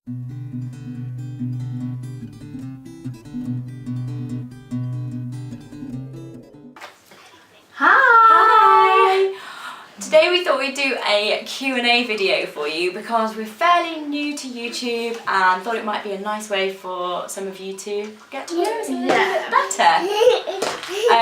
Hi! Today we thought we'd do a Q&A video for you because we're fairly new to YouTube and thought it might be a nice way for some of you to get to know us a little bit better.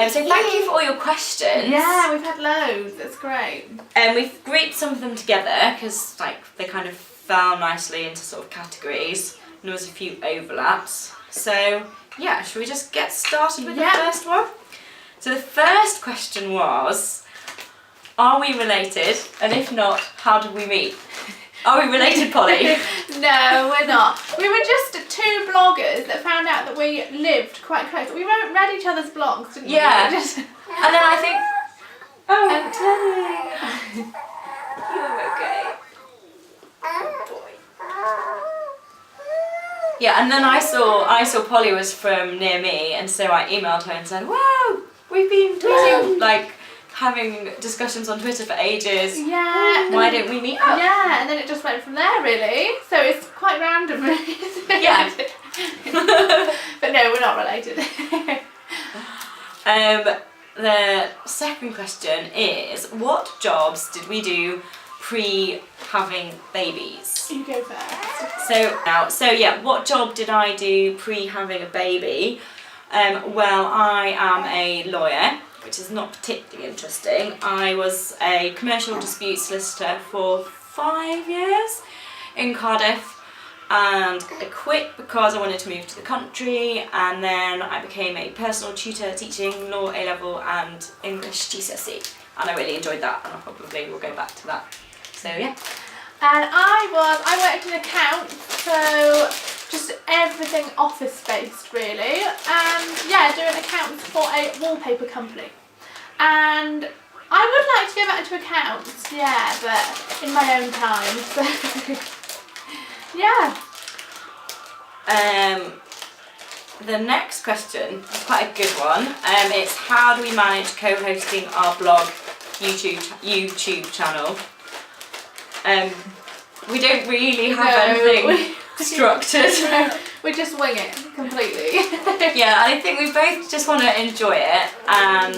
So thank you for all your questions. Yeah, we've had loads, it's great. We've grouped some of them together because they kind of fell nicely into sort of categories and there was a few overlaps. So yeah, should we just get started with the first one? So the first question was, are we related? And if not, how did we meet? Are we related, Polly? No, we're not. We were just two bloggers that found out that we lived quite close. We read each other's blogs, didn't we? Yeah. We just... And then I think, you're okay. Good boy. Yeah, and then I saw Polly was from near me, and so I emailed her and said, wow, we've been tweeting, like, having discussions on Twitter for ages. Yeah. Why don't we meet up? Yeah, and then it just went from there, really. So it's quite random, really. Yeah. But no, we're not related. The second question is, what jobs did we do pre-having babies? You go first. So yeah, what job did I do pre-having a baby? Well, I am a lawyer, which is not particularly interesting. I was a commercial dispute solicitor for 5 years in Cardiff, and I quit because I wanted to move to the country, and then I became a personal tutor teaching law A-level and English GCSE, and I really enjoyed that, and I probably will go back to that. So yeah. And I worked in accounts, so just everything office-based really, and yeah, doing accounts for a wallpaper company. And I would like to go back into accounts, yeah, but in my own time, so yeah. The next question is quite a good one. It's how do we manage co-hosting our blog YouTube channel? We don't really have anything structured. We just wing it completely. Yeah, I think we both just want to enjoy it, and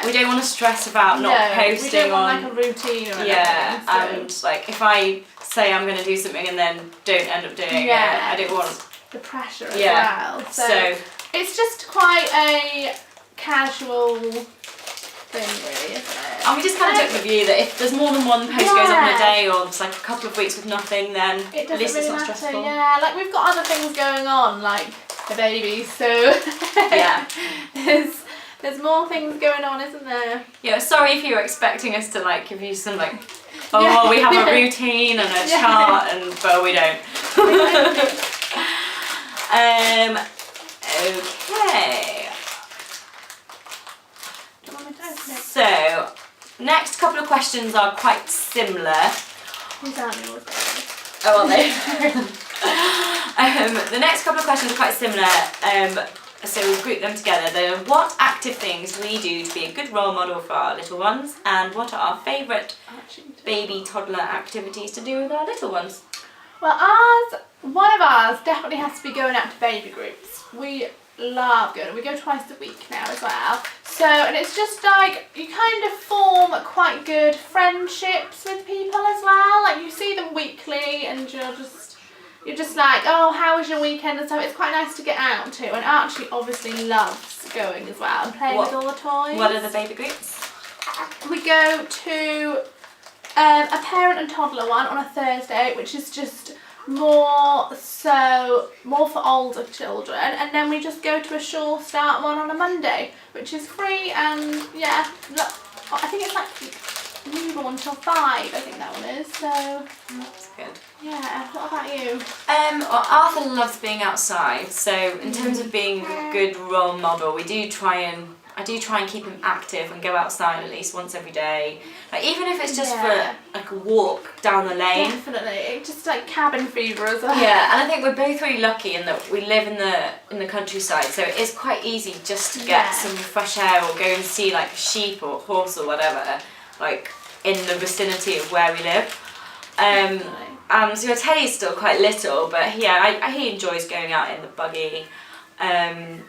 we don't want to stress about not posting we don't want on. like a routine or anything. Yeah, so. and like if I say I'm going to do something and then don't end up doing it, I don't want the pressure as well. So it's just quite a casual thing, really, isn't it? And we just kind of took the view that if there's more than one post goes up in a day, or it's like a couple of weeks with nothing, then it at least really it's not matter. stressful. Yeah, like we've got other things going on, like the baby, so yeah. there's more things going on, isn't there? Yeah, sorry if you were expecting us to like give you some like, well, we have a routine and a chart, and well, we don't. Okay. So, next couple of questions are quite similar. Who's that yours? Oh, are they? The next couple of questions are quite similar, so we'll group them together. They're what active things do we do to be a good role model for our little ones, and what are our favourite baby toddler activities to do with our little ones? Well, one of ours definitely has to be going out to baby groups. We love going. We go twice a week now as well. So, and it's just like, you kind of form quite good friendships with people as well. Like you see them weekly and you're just like, oh, how was your weekend and stuff. It's quite nice to get out to. And Archie obviously loves going as well and playing with all the toys. What are the baby groups? We go to a parent and toddler one on a Thursday, which is just more for older children, and then we just go to a Sure Start one on a Monday, which is free, and yeah, I think it's like newborn till 5, I think that one is, so that's good. Yeah, what about you? Well, Arthur loves being outside, so in terms of being a good role model, I do try and keep him active and go outside at least once every day. Like, even if it's just for like a walk down the lane. Definitely, just like cabin fever as well. Yeah, and I think we're both really lucky in that we live in the countryside, so it is quite easy just to get some fresh air or go and see like a sheep or horse or whatever, like in the vicinity of where we live. So Teddy's still quite little, but yeah, he enjoys going out in the buggy. And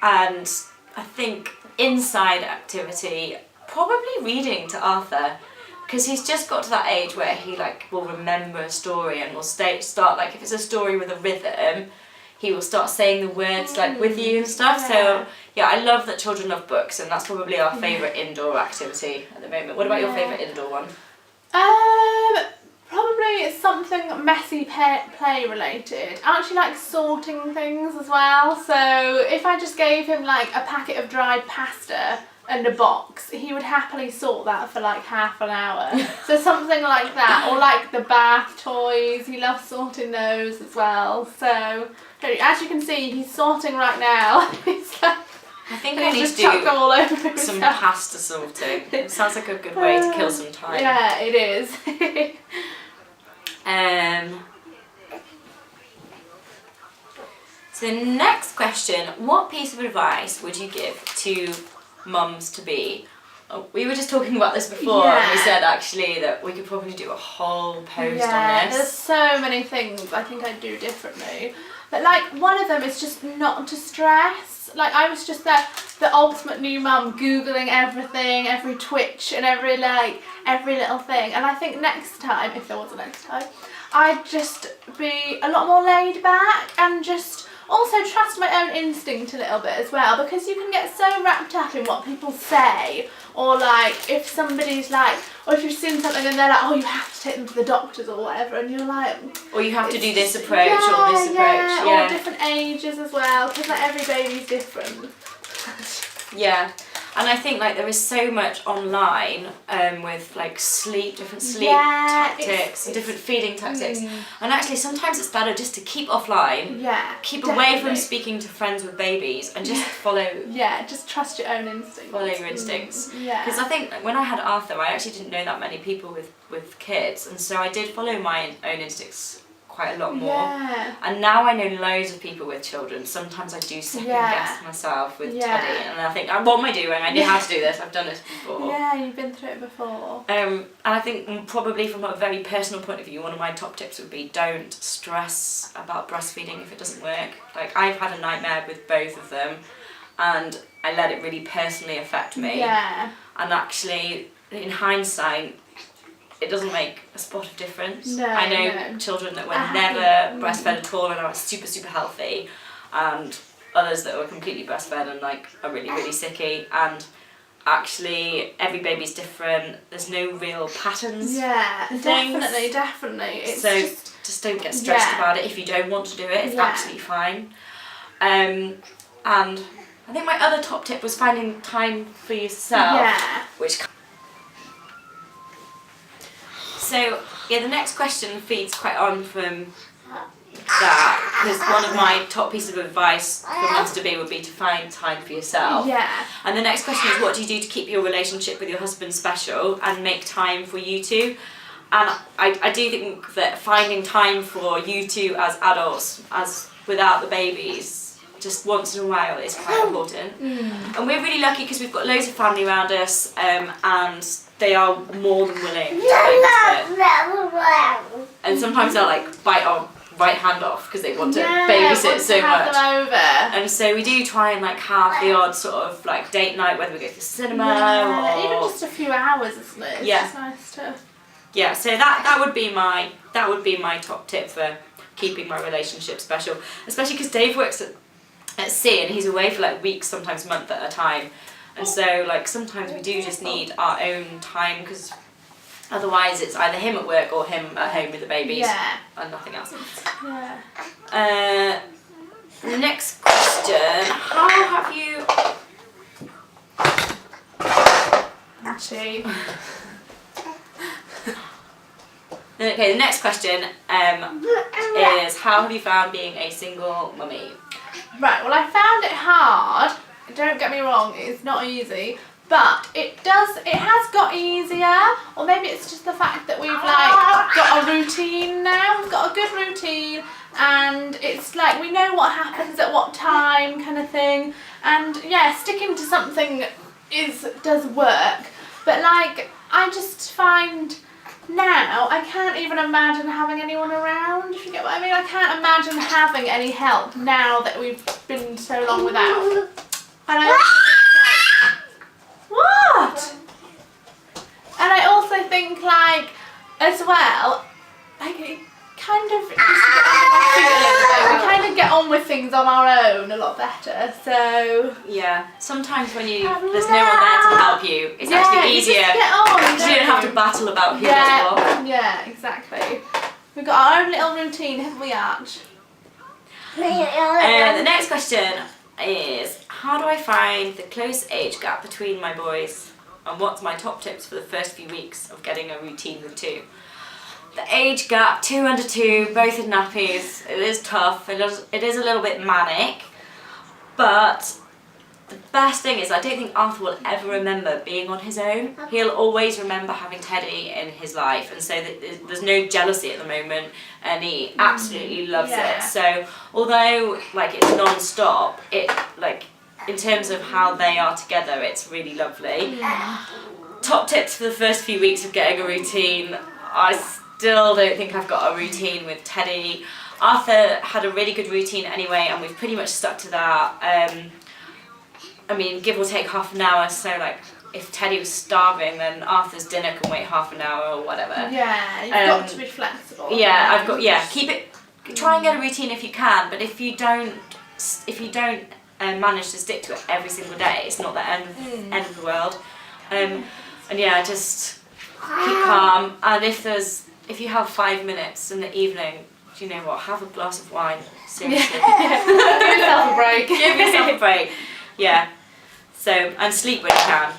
I think inside activity, probably reading to Arthur, because he's just got to that age where he like will remember a story and will start like, if it's a story with a rhythm, he will start saying the words like with you and stuff. Yeah. So yeah, I love that children love books, and that's probably our favourite indoor activity at the moment. What about your favourite indoor one? Probably it's something messy play related. I actually like sorting things as well. So if I just gave him like a packet of dried pasta and a box, he would happily sort that for like half an hour. So something like that, or like the bath toys, he loves sorting those as well. So as you can see, he's sorting right now. It's like, I think I need to do all over some pasta sorting. It sounds like a good way to kill some time. Yeah, it is. So next question, what piece of advice would you give to mums to be? Oh, we were just talking about this before, and we said actually that we could probably do a whole post on this. There's so many things I think I'd do differently. But like one of them is just not to stress. Like I was just the ultimate new mum, Googling everything, every twitch and every little thing. And I think next time, if there was a next time, I'd just be a lot more laid back and just also trust my own instinct a little bit as well, because you can get so wrapped up in what people say, or like if somebody's like, or if you've seen something and they're like, oh, you have to take them to the doctors or whatever, and you're like, or you have to do this approach or this approach, or different ages as well, because like every baby's different. Yeah. And I think like there is so much online with like different sleep tactics, and different feeding tactics. And actually sometimes it's better just to keep offline, keep away from speaking to friends with babies, and just follow. Yeah, just trust your own instincts. Follow your instincts. Yeah. Because I think when I had Arthur, I actually didn't know that many people with kids, and so I did follow my own instincts quite a lot more. Yeah. And now I know loads of people with children. Sometimes I do second guess myself with Teddy, and I think, what am I doing? I know how to do this. I've done this before. Yeah, you've been through it before. And I think probably from a very personal point of view, one of my top tips would be don't stress about breastfeeding if it doesn't work. Like I've had a nightmare with both of them, and I let it really personally affect me. Yeah. And actually, in hindsight, it doesn't make a spot of difference. No, I know children that were never breastfed at all and are super, super healthy, and others that were completely breastfed and like are really, really sicky. And actually, every baby's different. There's no real patterns. Yeah, definitely. It's so just don't get stressed about it. If you don't want to do it, it's absolutely fine. And I think my other top tip was finding time for yourself, which. So, the next question feeds quite on from that, because one of my top pieces of advice for mums to be would be to find time for yourself. Yeah. And the next question is, what do you do to keep your relationship with your husband special and make time for you two? And I do think that finding time for you two as adults, as without the babies, just once in a while is quite important. And we're really lucky because we've got loads of family around us, and they are more than willing to babysit. And sometimes they'll like bite our right hand off because they want to babysit so much. Them over. And so we do try and like have the odd sort of like date night, whether we go to the cinema or even just a few hours, isn't it? It's just nice to. Yeah, so that would be my top tip for keeping my relationship special, especially because Dave works at sea and he's away for like weeks, sometimes months at a time. And so, like, sometimes we do just need our own time, because otherwise it's either him at work or him at home with the babies and nothing else. Yeah. The next question, how have you... Actually... Okay, the next question is, how have you found being a single mummy? Right, well I found it hard. Don't get me wrong, it's not easy, but it has got easier, or maybe it's just the fact that we've like got a routine now. We've got a good routine, and it's like we know what happens at what time, kind of thing. And yeah, sticking to something does work, but like I just find now I can't even imagine having anyone around, if you get what I mean. I can't imagine having any help now that we've been so long without. And what? And I also think, like, as well, like, it kind of we kind of get on with things on our own a lot better. So yeah, sometimes when there's no one there to help you, it's actually easier. You just get on, because you don't have to battle about who does what. Yeah, exactly. We've got our own little routine, haven't we, Arch? The next question is, how do I find the close age gap between my boys, and what's my top tips for the first few weeks of getting a routine with two? The age gap, 2 under 2, both in nappies, it is tough, it is a little bit manic, but the best thing is I don't think Arthur will ever remember being on his own. He'll always remember having Teddy in his life, and so there's no jealousy at the moment, and he absolutely loves it. So although like it's non-stop, it like in terms of how they are together, it's really lovely. Top tips for the first few weeks of getting a routine. I still don't think I've got a routine with Teddy. Arthur had a really good routine anyway, and we've pretty much stuck to that. I mean, give or take half an hour, so like if Teddy was starving, then Arthur's dinner can wait half an hour or whatever. Yeah, you've got to be flexible. Yeah, keep it, try and get a routine if you can, but if you don't manage to stick to it every single day, it's not the end of the world. And yeah, just keep calm, and if you have 5 minutes in the evening, do you know what, have a glass of wine, seriously. Give yourself a break. Give yourself a break, yeah. So, and sleep when you can.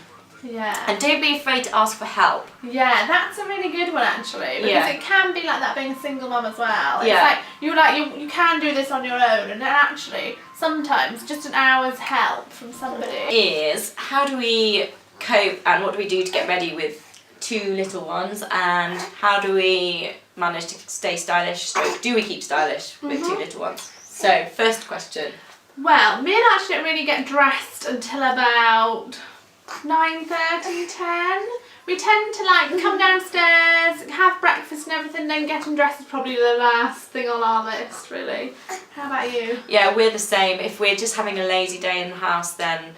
Yeah. And don't be afraid to ask for help. Yeah, that's a really good one actually, because it can be like that being a single mum as well. It's you can do this on your own, and then actually sometimes just an hour's help from somebody. Is how do we cope and what do we do to get ready with 2 little ones, and how do we manage to stay stylish? So do we keep stylish with 2 little ones? So first question. Well, me and Archie don't really get dressed until about 9:30, 10. We tend to like come downstairs, have breakfast and everything, then getting dressed is probably the last thing on our list, really. How about you? Yeah, we're the same. If we're just having a lazy day in the house, then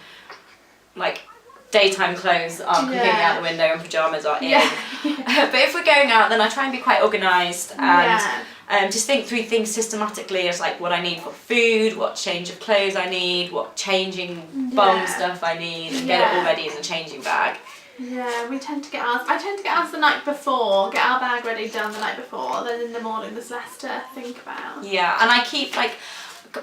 like daytime clothes are completely out the window and pyjamas are in. But if we're going out, then I try and be quite organised and just think through things systematically, as like what I need for food, what change of clothes I need, what changing bum stuff I need, and get it all ready in the changing bag. Yeah, I tend to get ours the night before, get our bag ready done the night before, then in the morning there's less to think about. Yeah, and I keep like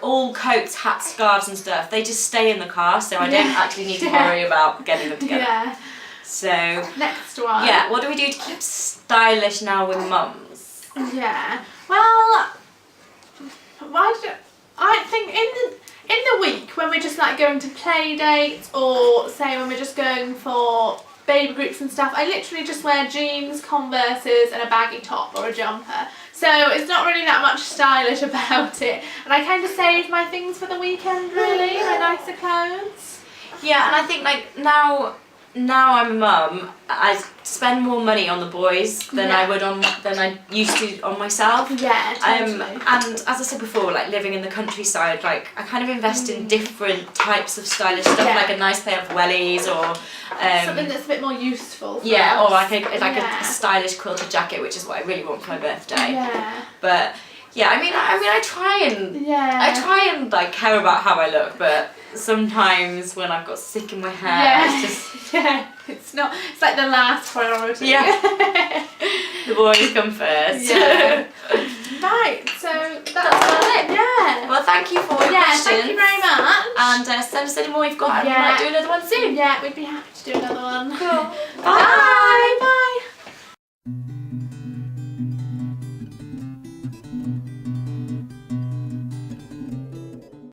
all coats, hats, scarves and stuff, they just stay in the car, so I don't actually need to worry about getting them together. Yeah. So next one. Yeah, what do we do to keep stylish now with mums? Yeah. Well, I think in the week when we're just like going to play dates, or say when we're just going for baby groups and stuff, I literally just wear jeans, Converses and a baggy top or a jumper. So it's not really that much stylish about it, and I kind of save my things for the weekend really, my nicer clothes. Yeah, and I think like now I'm a mum, I spend more money on the boys than I used to on myself. Yeah, totally. And as I said before, like living in the countryside, like I kind of invest in different types of stylish stuff, like a nice pair of wellies or something that's a bit more useful. For us. Or like a stylish quilted jacket, which is what I really want for my birthday. Yeah. But yeah, I mean I try and like care about how I look, but sometimes when I've got sick in my hair, it's just it's like the last priority. Yeah. The boys come first. Yeah. Right, so that's about it. Yeah. Well, thank you for your questions. Thank you very much. And send us any more you've got, and we might do another one soon. Yeah, we'd be happy to do another one. Cool. Bye.